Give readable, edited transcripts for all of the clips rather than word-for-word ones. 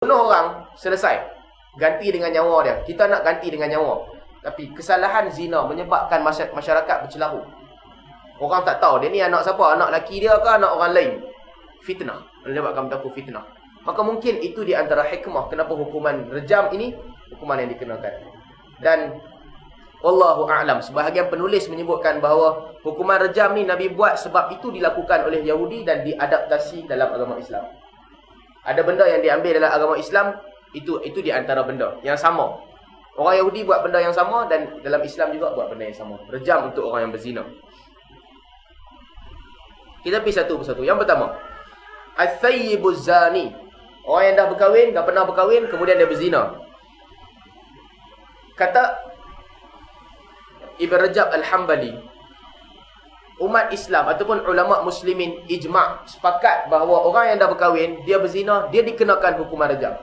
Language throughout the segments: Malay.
bunuh orang, selesai. Ganti dengan nyawa dia. Kita nak ganti dengan nyawa. Tapi kesalahan zina menyebabkan masyarakat bercelaru. Orang tak tahu dia ni anak siapa, anak lelaki dia ke anak orang lain. Fitnah. Menyebabkan berlaku fitnah. Maka mungkin itu di antara hikmah kenapa hukuman rejam ini hukuman yang dikenakan. Dan wallahu a'lam, sebahagian penulis menyebutkan bahawa hukuman rejam ni Nabi buat sebab itu dilakukan oleh Yahudi dan diadaptasi dalam agama Islam. Ada benda yang diambil dalam agama Islam, itu di antara benda yang sama. Orang Yahudi buat benda yang sama dan dalam Islam juga buat benda yang sama. Rejam untuk orang yang berzina. Kita pergi satu persatu. Yang pertama, Al-Thayyibuz Zani. Orang yang dah berkahwin, dah pernah berkahwin, kemudian dia berzina. Kata Ibn Rajab Al-Hambali, umat Islam ataupun ulama muslimin ijma' sepakat bahawa orang yang dah berkahwin, dia berzina, dia dikenakan hukuman rejam.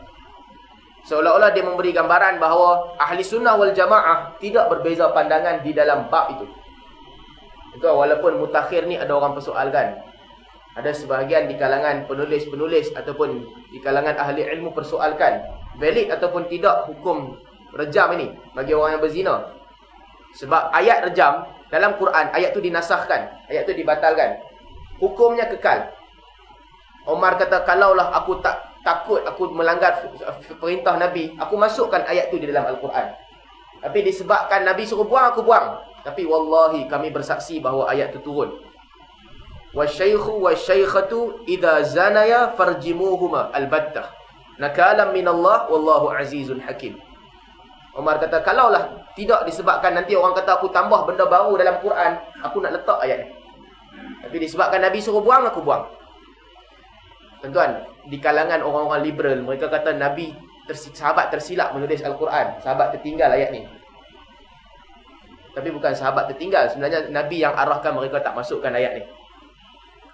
Seolah-olah dia memberi gambaran bahawa ahli sunnah wal jamaah tidak berbeza pandangan di dalam bab itu. Itu walaupun mutakhir ni ada orang persoalkan. Ada sebahagian di kalangan penulis-penulis ataupun di kalangan ahli ilmu persoalkan valid ataupun tidak hukum rejam ini bagi orang yang berzina. Sebab ayat rejam dalam Quran, ayat tu dinasahkan, ayat tu dibatalkan. Hukumnya kekal. Umar kata, kalaulah aku takut aku melanggar perintah Nabi, aku masukkan ayat tu di dalam Al-Quran. Tapi disebabkan Nabi suruh buang, aku buang. Tapi wallahi kami bersaksi bahawa ayat itu turun. Wasyaykhu wasyaykhatu idza zanaya farjimuhuma albattah. Nakalam minallah wallahu azizun hakim. Umar kata, kalaulah tidak disebabkan nanti orang kata aku tambah benda baru dalam Quran, aku nak letak ayat ni. Tapi disebabkan Nabi suruh buang, aku buang. Tuan-tuan, di kalangan orang-orang liberal, mereka kata Nabi sahabat tersilap menulis Al-Quran, sahabat tertinggal ayat ni. Tapi bukan sahabat tertinggal, sebenarnya Nabi yang arahkan mereka tak masukkan ayat ni.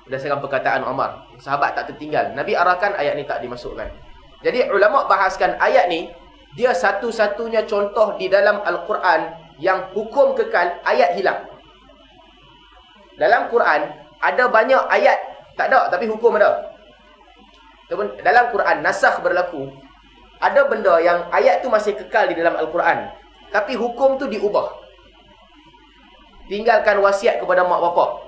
Berdasarkan perkataan Umar, sahabat tak tertinggal, Nabi arahkan ayat ni tak dimasukkan. Jadi ulama bahaskan ayat ni, dia satu-satunya contoh di dalam Al-Quran yang hukum kekal, ayat hilang. Dalam Quran ada banyak ayat tak ada tapi hukum ada. Dalam Quran nasakh berlaku. Ada benda yang ayat tu masih kekal di dalam Al-Quran, tapi hukum tu diubah. Tinggalkan wasiat kepada mak bapak.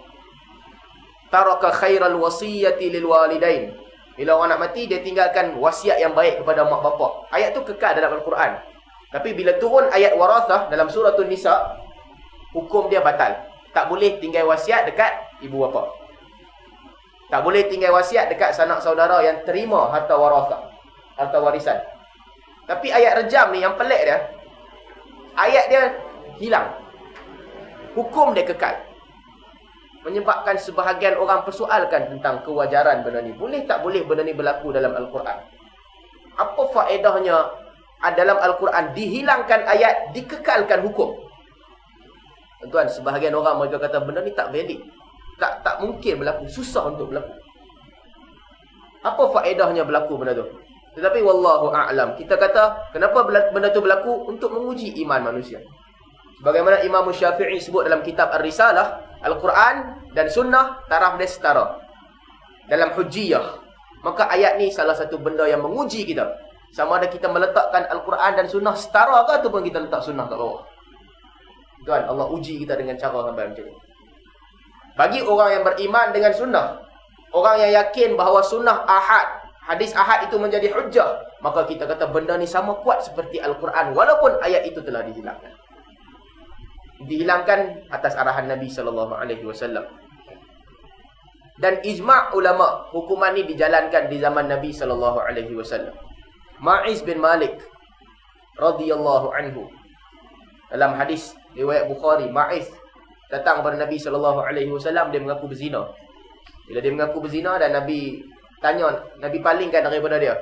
Taraka khairal wasiyati lil walidain. Bila orang nak mati, dia tinggalkan wasiat yang baik kepada mak bapak. Ayat tu kekal dalam Al-Quran. Tapi bila turun ayat warathah dalam suratul Nisa, hukum dia batal. Tak boleh tinggal wasiat dekat ibu bapa. Tak boleh tinggal wasiat dekat sanak saudara yang terima harta warathah, harta warisan. Tapi ayat rejam ni yang pelik dia, ayat dia hilang. Hukum dia kekal. Menyebabkan sebahagian orang persoalkan tentang kewajaran benda ni. Boleh tak boleh benda ni berlaku dalam Al-Quran? Apa faedahnya dalam Al-Quran dihilangkan ayat, dikekalkan hukum? Tuan, sebahagian orang mereka kata benda ni tak valid. Tak mungkin berlaku, susah untuk berlaku. Apa faedahnya berlaku benda tu? Tetapi wallahu a'lam, kita kata kenapa benda tu berlaku? Untuk menguji iman manusia. Sebagaimana Imam Syafi'i sebut dalam kitab Ar-Risalah, Al-Quran dan Sunnah taraf dia setara dalam hujjiyah. Maka ayat ni salah satu benda yang menguji kita. Sama ada kita meletakkan Al-Quran dan Sunnah setara ke ataupun kita letak Sunnah kat bawah. Tuan, Allah uji kita dengan cara sampai macam ni. Bagi orang yang beriman dengan Sunnah, orang yang yakin bahawa Sunnah ahad, hadis ahad itu menjadi hujjah, maka kita kata benda ni sama kuat seperti Al-Quran walaupun ayat itu telah dihilangkan. Dihilangkan atas arahan Nabi SAW. Dan ijma' ulama, hukuman ni dijalankan di zaman Nabi SAW. Ma'iz bin Malik radhiyallahu anhu, dalam hadis riwayat Bukhari, Ma'iz datang kepada Nabi SAW, dia mengaku berzina. Bila dia mengaku berzina dan Nabi tanya, Nabi palingkan daripada dia.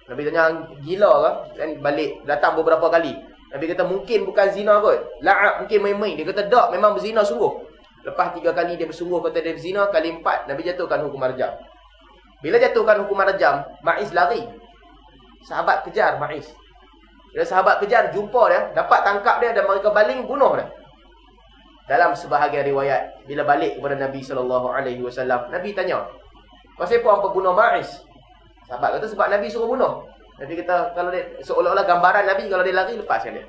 Nabi tanya, gila ke? Dan balik, datang beberapa kali. Nabi kata, mungkin bukan zina kot. La'ab, mungkin main-main. Dia kata, tak, memang berzina sungguh. Lepas 3 kali dia bersungguh kata dia berzina, kali 4, Nabi jatuhkan hukuman rejam. Bila jatuhkan hukuman rejam, Ma'iz lari. Sahabat kejar Ma'iz. Bila sahabat kejar, jumpa dia, dapat tangkap dia dan mereka baling, bunuh dia. Dalam sebahagian riwayat, bila balik kepada Nabi SAW, Nabi tanya, pasal apa hampa bunuh Ma'iz? Sahabat kata sebab Nabi suruh bunuh. Nabi kata kalau dia seolah-olah gambaran Nabi, kalau dia lari lepaskan dia.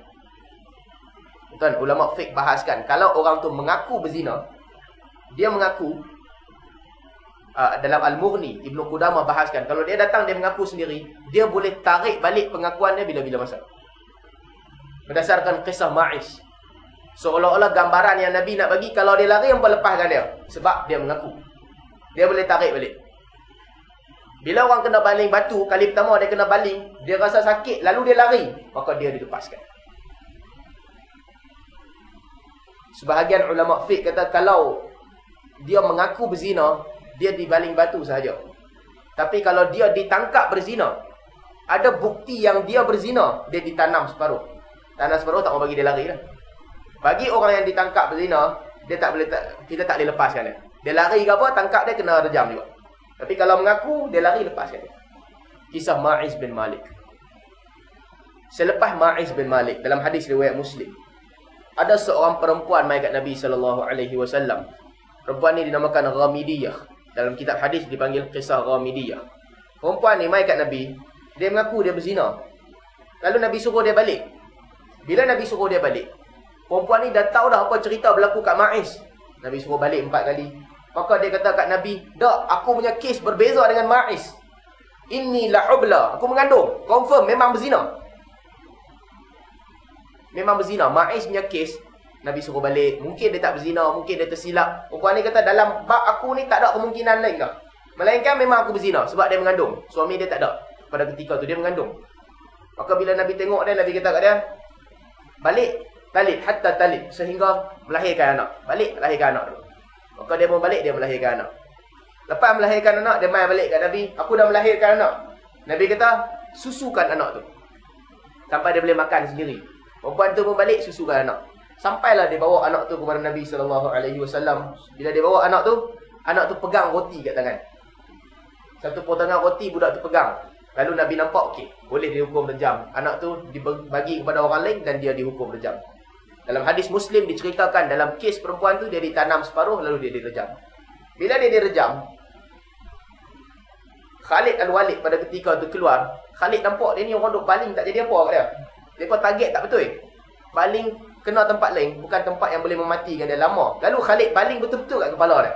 Tuan, ulama fiqh bahaskan kalau orang tu mengaku berzina, dia mengaku dalam Al-Mughni, Ibnu Qudamah bahaskan kalau dia datang dia mengaku sendiri, dia boleh tarik balik pengakuan dia bila-bila masa. Berdasarkan kisah Ma'iz. Seolah-olah gambaran yang Nabi nak bagi, kalau dia lari, hampa lepaskan dia. Sebab dia mengaku. Dia boleh tarik balik. Bila orang kena baling batu, kali pertama dia kena baling, dia rasa sakit, lalu dia lari, maka dia dilepaskan. Sebahagian ulama fiqh kata kalau dia mengaku berzina, dia dibaling batu sahaja. Tapi kalau dia ditangkap berzina, ada bukti yang dia berzina, dia ditanam separuh. Tanam separuh tak mau bagi dia lari lah. Bagi orang yang ditangkap berzina, dia tak boleh, kita tak boleh lepaskan dia. Dia lari ke apa, tangkap dia kena rejam juga. Tapi kalau mengaku, dia lari, lepaskan dia. Kisah Ma'iz bin Malik. Selepas Ma'iz bin Malik, dalam hadis riwayat Muslim, ada seorang perempuan mai kat Nabi SAW. Perempuan ni dinamakan Ghamidiyah. Dalam kitab hadis dipanggil kisah Ghamidiyah. Perempuan ni mai kat Nabi, dia mengaku dia berzina. Lalu Nabi suruh dia balik. Bila Nabi suruh dia balik, perempuan ni dah tahu dah apa cerita berlaku kat Ma'iz. Nabi suruh balik 4 kali. Maka dia kata kat Nabi, "Dak, aku punya kes berbeza dengan Ma'iz. Inni la hubla, aku mengandung. Confirm memang berzina." Memang berzina. Ma'iz punya kes, Nabi suruh balik. Mungkin dia tak berzina, mungkin dia tersilap. Perempuan ni kata dalam bab aku ni tak ada kemungkinan lain dah. Melainkan memang aku berzina sebab dia mengandung. Suami dia tak ada. Pada ketika tu dia mengandung. Maka bila Nabi tengok dia, Nabi kata kat dia, "Balik, talid hatta talid, sehingga melahirkan anak." Balik melahirkan anak dulu. Maka dia pun balik, dia melahirkan anak. Lepas melahirkan anak, dia mai balik kat Nabi, "Aku dah melahirkan anak." Nabi kata, "Susukan anak tu sampai dia boleh makan sendiri." Perempuan tu pun balik, susukan anak. Sampailah dia bawa anak tu kepada Nabi SAW. Bila dia bawa anak tu pegang roti kat tangan. Satu potongan roti budak tu pegang. Lalu Nabi nampak, okey, boleh dihukum rejam. Anak tu dibagi kepada orang lain dan dia dihukum rejam. Dalam hadis Muslim diceritakan dalam kes perempuan tu dia ditanam separuh lalu dia direjam. Bila dia direjam, Khalid Al-Walid pada ketika tu keluar. Khalid nampak dia ni orang duk baling tak jadi apa kat dia. Depa target tak betul. Baling kena tempat lain, bukan tempat yang boleh mematikan dia lama. Lalu Khalid baling betul-betul kat kepala dia.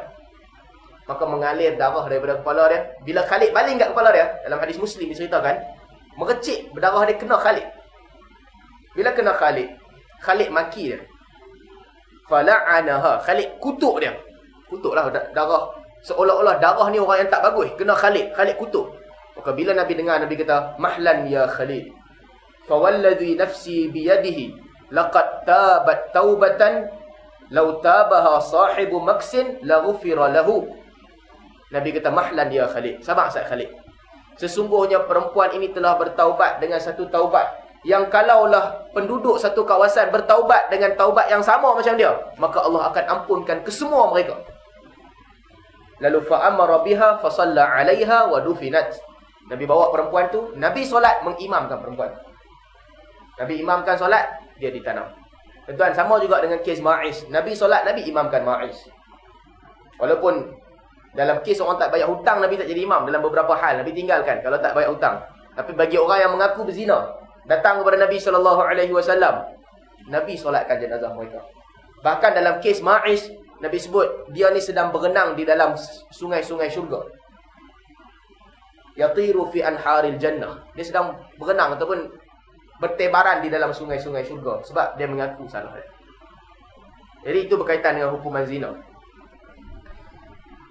Maka mengalir darah daripada kepala dia. Bila Khalid baling kat kepala dia, dalam hadis Muslim diceritakan, merecik berdarah dia kena Khalid. Bila kena Khalid, Khalid maki dia. Fala'anaha. Khalid kutuk dia. Kutuklah darah. Seolah-olah darah ni orang yang tak bagus. Kena Khalid. Khalid kutuk. Maka bila Nabi dengar, Nabi kata, "Mahlan ya Khalid. Fawalladhi nafsi biyadihi. Laqad tabat taubatan. Law tabaha sahibu maksin. Laghufira lahu." Nabi kata, "Mahlan ya Khalid." Sabar Said Khalid. Sesungguhnya perempuan ini telah bertaubat dengan satu taubat yang kalaulah penduduk satu kawasan bertaubat dengan taubat yang sama macam dia, maka Allah akan ampunkan kesemua mereka. Lalu fa'amara biha fasalla 'alaiha wa dufinat. Nabi bawa perempuan tu, Nabi solat mengimamkan perempuan. Nabi imamkan solat, dia ditanam. Tuan, sama juga dengan kes Ma'iz. Nabi solat, Nabi imamkan Ma'iz. Walaupun dalam kes orang tak bayar hutang, Nabi tak jadi imam. Dalam beberapa hal Nabi tinggalkan kalau tak bayar hutang. Tapi bagi orang yang mengaku berzina, datang kepada Nabi SAW, Nabi solatkan jenazah mereka. Bahkan dalam kes Ma'iz, Nabi sebut dia ni sedang berenang di dalam sungai-sungai syurga. Yatiru fi anharil jannah. Dia sedang berenang ataupun bertebaran di dalam sungai-sungai syurga sebab dia mengaku salah. Jadi itu berkaitan dengan hukuman zina.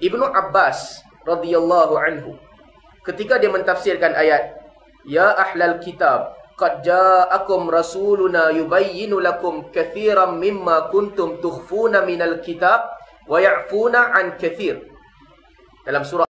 Ibnu Abbas radhiyallahu anhu ketika dia mentafsirkan ayat "Ya ahlal kitab, qad ja'akum rasuluna yubayyinu lakum katsiran mimma kuntum tukhfuna minal kitab wa ya'funa an katsir." Dalam surah